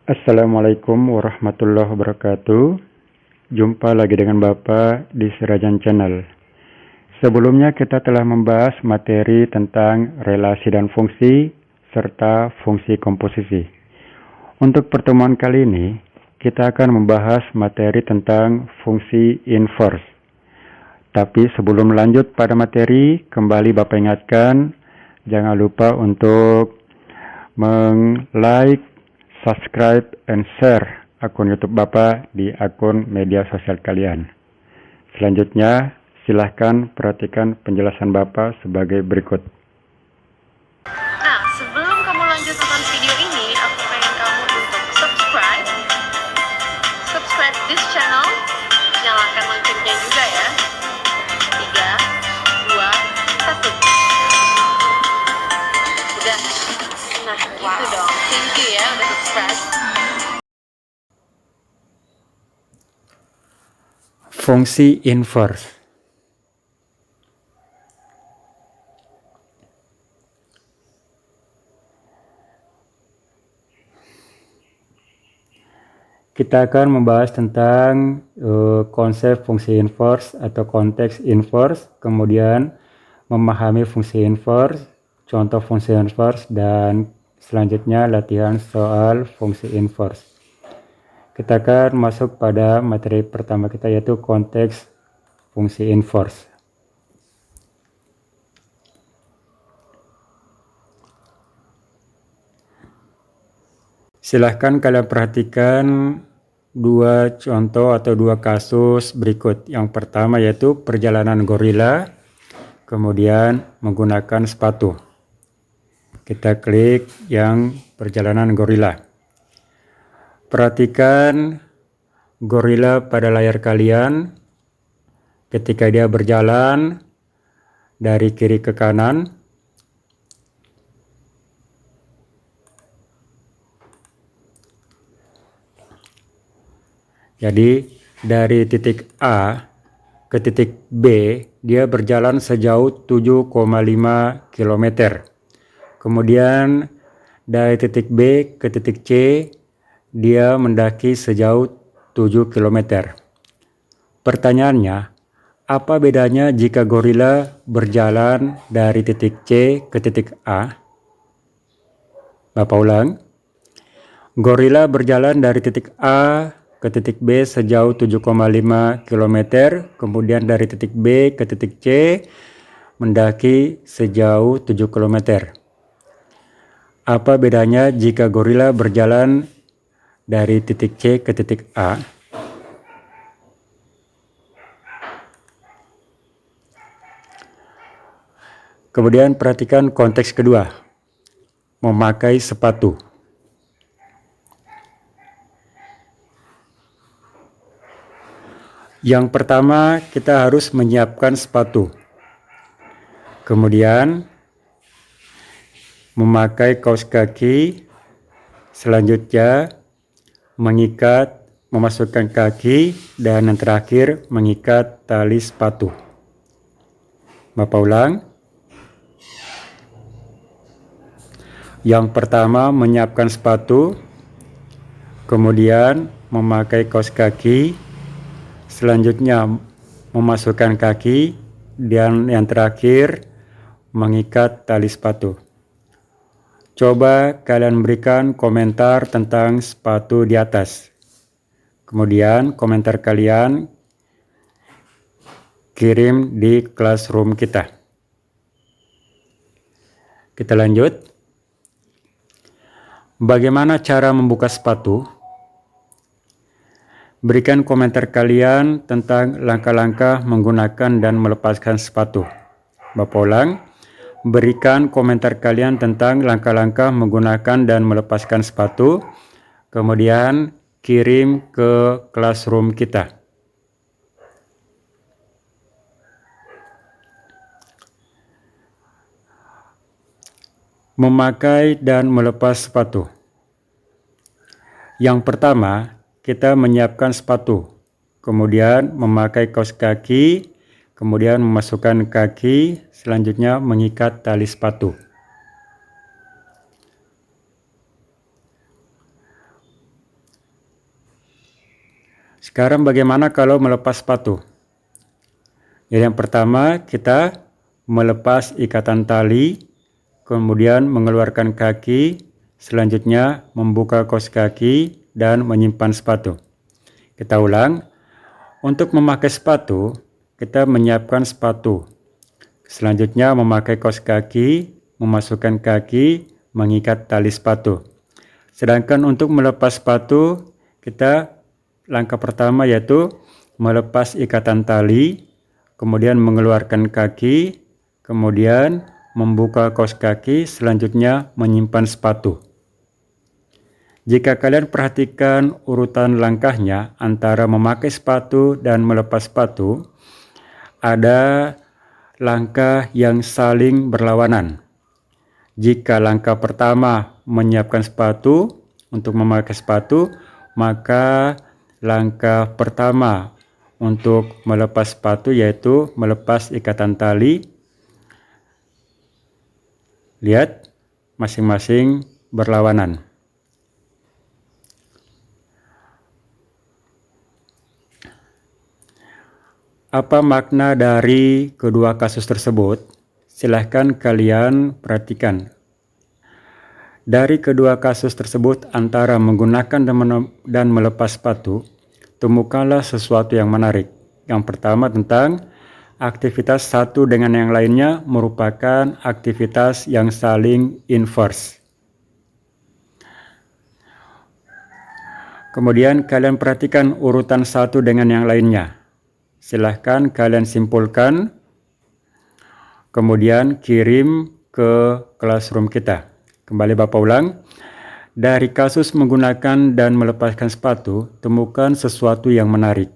Assalamualaikum warahmatullahi wabarakatuh. Jumpa lagi dengan Bapak di Sirajan Channel. Sebelumnya kita telah membahas materi tentang relasi dan fungsi serta fungsi komposisi. Untuk pertemuan kali ini, kita akan membahas materi tentang fungsi inverse. Tapi sebelum lanjut pada materi, kembali Bapak ingatkan, jangan lupa untuk like, subscribe, and share akun YouTube Bapak di akun media sosial kalian. Selanjutnya, silahkan perhatikan penjelasan Bapak sebagai berikut. Nah, sebelum kamu lanjut nonton video ini, aku pengen kamu untuk subscribe this channel, nyalakan loncengnya juga ya. 3, 2, 1. Udah. Nah, gitu dong. Thank you ya udah subscribe. Fungsi inverse. Kita akan membahas tentang konsep fungsi inverse atau konteks inverse, kemudian memahami fungsi inverse, contoh fungsi inverse, dan selanjutnya latihan soal fungsi inverse. Kita akan masuk pada materi pertama kita, yaitu konteks fungsi inverse. Silahkan kalian perhatikan dua contoh atau dua kasus berikut. Yang pertama yaitu perjalanan gorila, kemudian menggunakan sepatu. Kita klik yang perjalanan gorila. Perhatikan gorila pada layar kalian ketika dia berjalan dari kiri ke kanan. Jadi dari titik A ke titik B dia berjalan sejauh 7,5 km. Kemudian dari titik B ke titik C dia mendaki sejauh 7 km. Pertanyaannya, apa bedanya jika gorila berjalan dari titik C ke titik A? Bapak ulang. Gorila berjalan dari titik A ke titik B sejauh 7,5 km, kemudian dari titik B ke titik C mendaki sejauh 7 km. Apa bedanya jika gorila berjalan dari titik C ke titik A? Kemudian perhatikan konteks kedua, memakai sepatu. Yang pertama, kita harus menyiapkan sepatu. Kemudian memakai kaos kaki. Selanjutnya memasukkan kaki, dan yang terakhir mengikat tali sepatu. Bapak ulang. Yang pertama menyiapkan sepatu, kemudian memakai kaos kaki, selanjutnya memasukkan kaki, dan yang terakhir mengikat tali sepatu. Coba kalian berikan komentar tentang sepatu di atas. Kemudian komentar kalian kirim di classroom kita. Kita lanjut. Bagaimana cara membuka sepatu? Berikan komentar kalian tentang langkah-langkah menggunakan dan melepaskan sepatu. Bapak ulang. Berikan komentar kalian tentang langkah-langkah menggunakan dan melepaskan sepatu. Kemudian kirim ke classroom kita. Memakai dan melepas sepatu. Yang pertama, kita menyiapkan sepatu, kemudian memakai kaos kaki, kemudian memasukkan kaki, selanjutnya mengikat tali sepatu. Sekarang bagaimana kalau melepas sepatu? Jadi yang pertama kita melepas ikatan tali, kemudian mengeluarkan kaki, selanjutnya membuka kaos kaki dan menyimpan sepatu. Kita ulang, untuk memakai sepatu, kita menyiapkan sepatu. Selanjutnya memakai kaos kaki, memasukkan kaki, mengikat tali sepatu. Sedangkan untuk melepas sepatu, kita langkah pertama yaitu melepas ikatan tali, kemudian mengeluarkan kaki, kemudian membuka kaos kaki, selanjutnya menyimpan sepatu. Jika kalian perhatikan urutan langkahnya antara memakai sepatu dan melepas sepatu, ada langkah yang saling berlawanan. Jika langkah pertama menyiapkan sepatu untuk memakai sepatu, maka langkah pertama untuk melepas sepatu yaitu melepas ikatan tali. Lihat, masing-masing berlawanan. Apa makna dari kedua kasus tersebut? Silahkan kalian perhatikan. Dari kedua kasus tersebut antara menggunakan dan melepas sepatu, temukanlah sesuatu yang menarik. Yang pertama tentang aktivitas satu dengan yang lainnya merupakan aktivitas yang saling inverse. Kemudian kalian perhatikan urutan satu dengan yang lainnya. Silahkan kalian simpulkan, kemudian kirim ke classroom kita. Kembali Bapak ulang, dari kasus menggunakan dan melepaskan sepatu, temukan sesuatu yang menarik.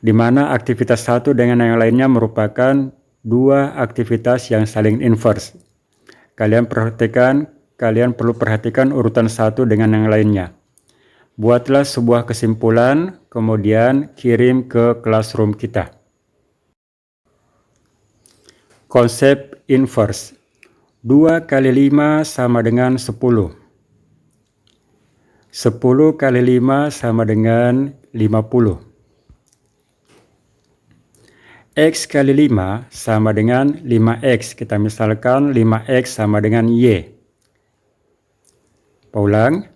Di mana aktivitas satu dengan yang lainnya merupakan dua aktivitas yang saling inverse. Kalian perlu perhatikan urutan satu dengan yang lainnya. Buatlah sebuah kesimpulan, kemudian kirim ke classroom kita. Konsep inverse. 2 kali 5 sama dengan 10. 10 kali 5 sama dengan 50. X kali 5 sama dengan 5X. Kita misalkan 5X sama dengan Y. Ulang.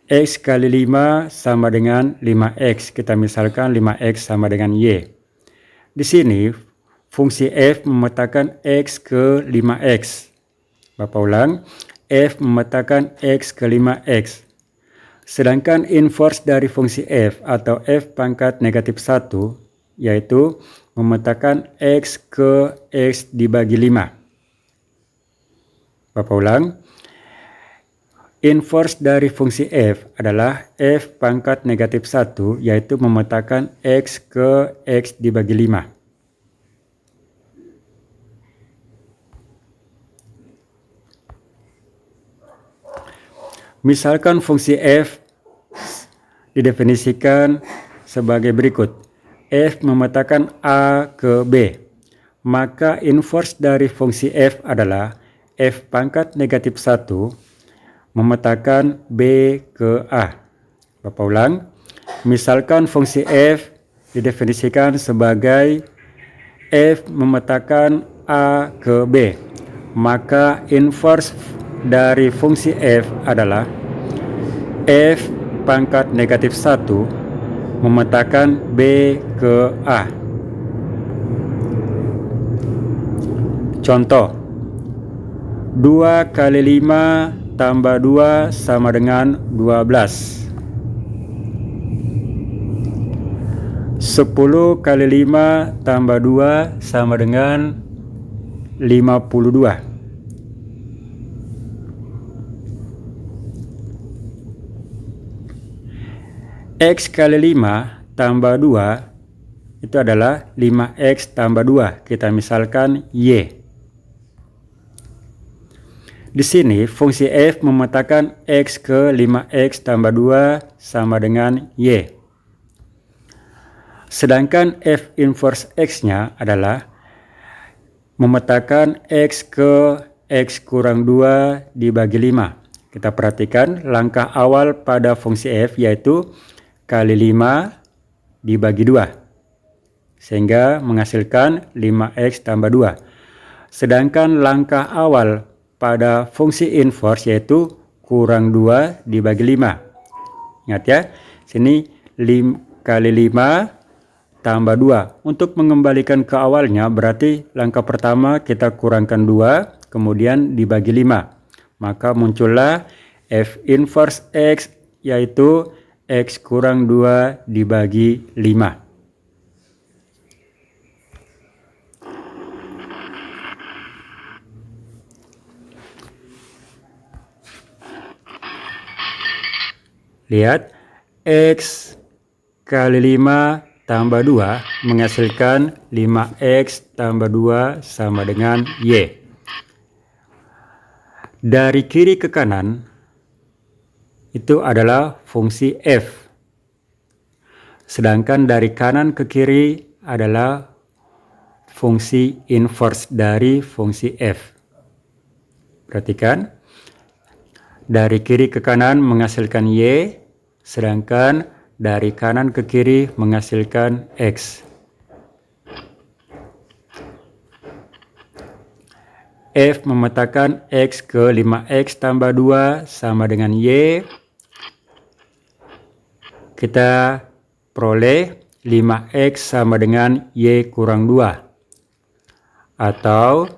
X kali 5 sama dengan 5X. Kita misalkan 5X sama dengan Y. Di sini, fungsi F memetakan X ke 5X. Bapak ulang, F memetakan X ke 5X. Sedangkan inverse dari fungsi F atau F pangkat negatif 1, yaitu memetakan X ke X dibagi 5. Bapak ulang, inverse dari fungsi F adalah F pangkat negatif 1, yaitu memetakan X ke X dibagi 5. Misalkan fungsi F didefinisikan sebagai berikut. F memetakan A ke B. Maka inverse dari fungsi F adalah F pangkat negatif 1 memetakan B ke A. Bapak ulang. Misalkan fungsi F didefinisikan sebagai F memetakan A ke B. Maka inverse dari fungsi F adalah F pangkat negatif 1 memetakan B ke A. Contoh, 2 kali 5 tambah 2 sama dengan 12. 10 kali 5 tambah 2 sama dengan 52. X kali 5 tambah 2 itu adalah 5X tambah 2. Kita misalkan Y. Di sini fungsi F memetakan X ke 5X tambah 2 sama dengan Y. Sedangkan F inverse X-nya adalah memetakan X ke X kurang 2 dibagi 5. Kita perhatikan langkah awal pada fungsi f yaitu kali 5 dibagi 2. Sehingga menghasilkan 5x tambah 2. Sedangkan langkah awal pada fungsi inverse yaitu kurang 2 dibagi 5. Ingat ya, sini kali 5 tambah 2. Untuk mengembalikan ke awalnya berarti langkah pertama kita kurangkan 2, kemudian dibagi 5. Maka muncullah f inverse x yaitu x kurang 2 dibagi 5. Lihat, x kali 5 tambah 2 menghasilkan 5x tambah 2 sama dengan y. Dari kiri ke kanan itu adalah fungsi f. Sedangkan dari kanan ke kiri adalah fungsi inverse dari fungsi f. Perhatikan. Dari kiri ke kanan menghasilkan y, sedangkan dari kanan ke kiri menghasilkan x. F memetakan x ke 5x tambah 2 sama dengan y. Kita peroleh 5x sama dengan y kurang 2. Atau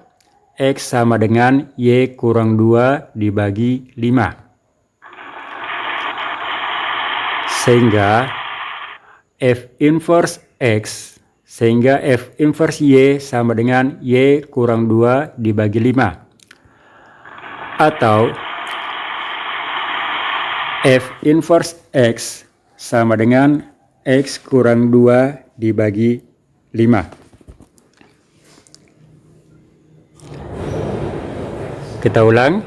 x sama dengan y kurang 2 dibagi 5. Sehingga f inverse x sehingga f inverse y sama dengan y kurang 2 dibagi 5. Atau f inverse x sama dengan x kurang 2 dibagi 5. Kita ulang.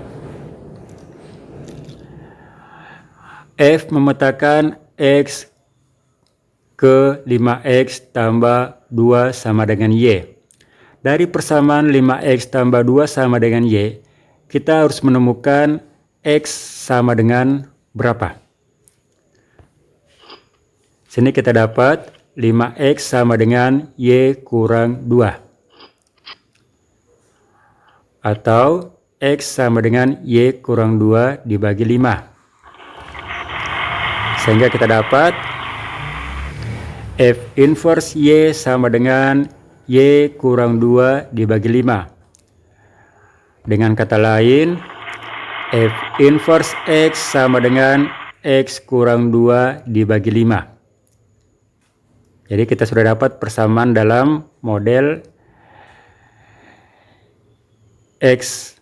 F memetakan x ke 5x tambah 2 sama dengan y. Dari persamaan 5x tambah 2 sama dengan y, kita harus menemukan x sama dengan berapa. Sini kita dapat 5x sama dengan y kurang 2. Atau x sama dengan y kurang 2 dibagi 5. Sehingga kita dapat f inverse y sama dengan y kurang 2 dibagi 5. Dengan kata lain, f inverse x sama dengan x kurang 2 dibagi 5. Jadi kita sudah dapat persamaan dalam model x,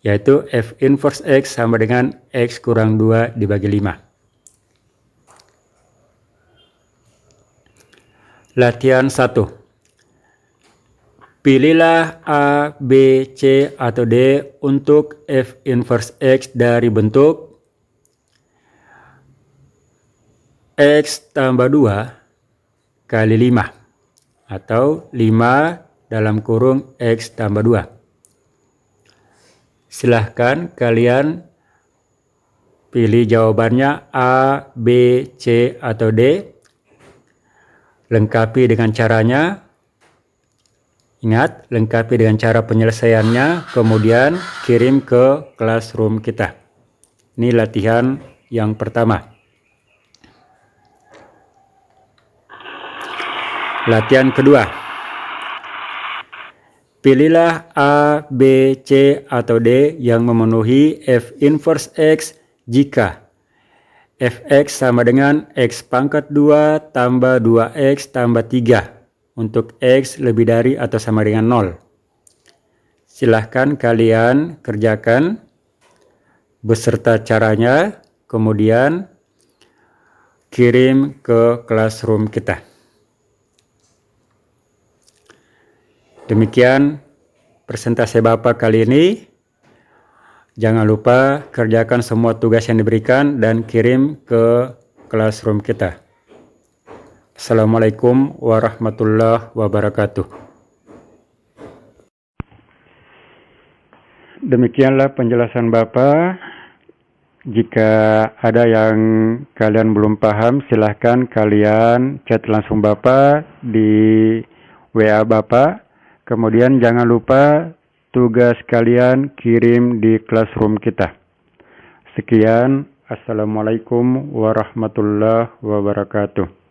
yaitu f inverse x sama dengan x kurang 2 dibagi 5. Latihan 1. Pilihlah A, B, C, atau D untuk f inverse x dari bentuk x tambah 2 kali 5 atau 5 dalam kurung x tambah 2. Silahkan kalian pilih jawabannya A, B, C, atau D. Lengkapi dengan caranya. Ingat, lengkapi dengan cara penyelesaiannya, kemudian kirim ke classroom kita. Ini latihan yang pertama. Latihan kedua. Pilihlah A, B, C, atau D yang memenuhi f inverse x jika fx sama dengan x pangkat 2 tambah 2x tambah 3 untuk x lebih dari atau sama dengan 0. Silahkan kalian kerjakan beserta caranya, kemudian kirim ke classroom kita. Demikian presentasi Bapak kali ini. Jangan lupa kerjakan semua tugas yang diberikan dan kirim ke classroom kita. Assalamualaikum warahmatullahi wabarakatuh. Demikianlah penjelasan Bapak. Jika ada yang kalian belum paham, silahkan kalian chat langsung Bapak di WA Bapak. Kemudian jangan lupa tugas kalian kirim di classroom kita. Sekian, Assalamualaikum warahmatullahi wabarakatuh.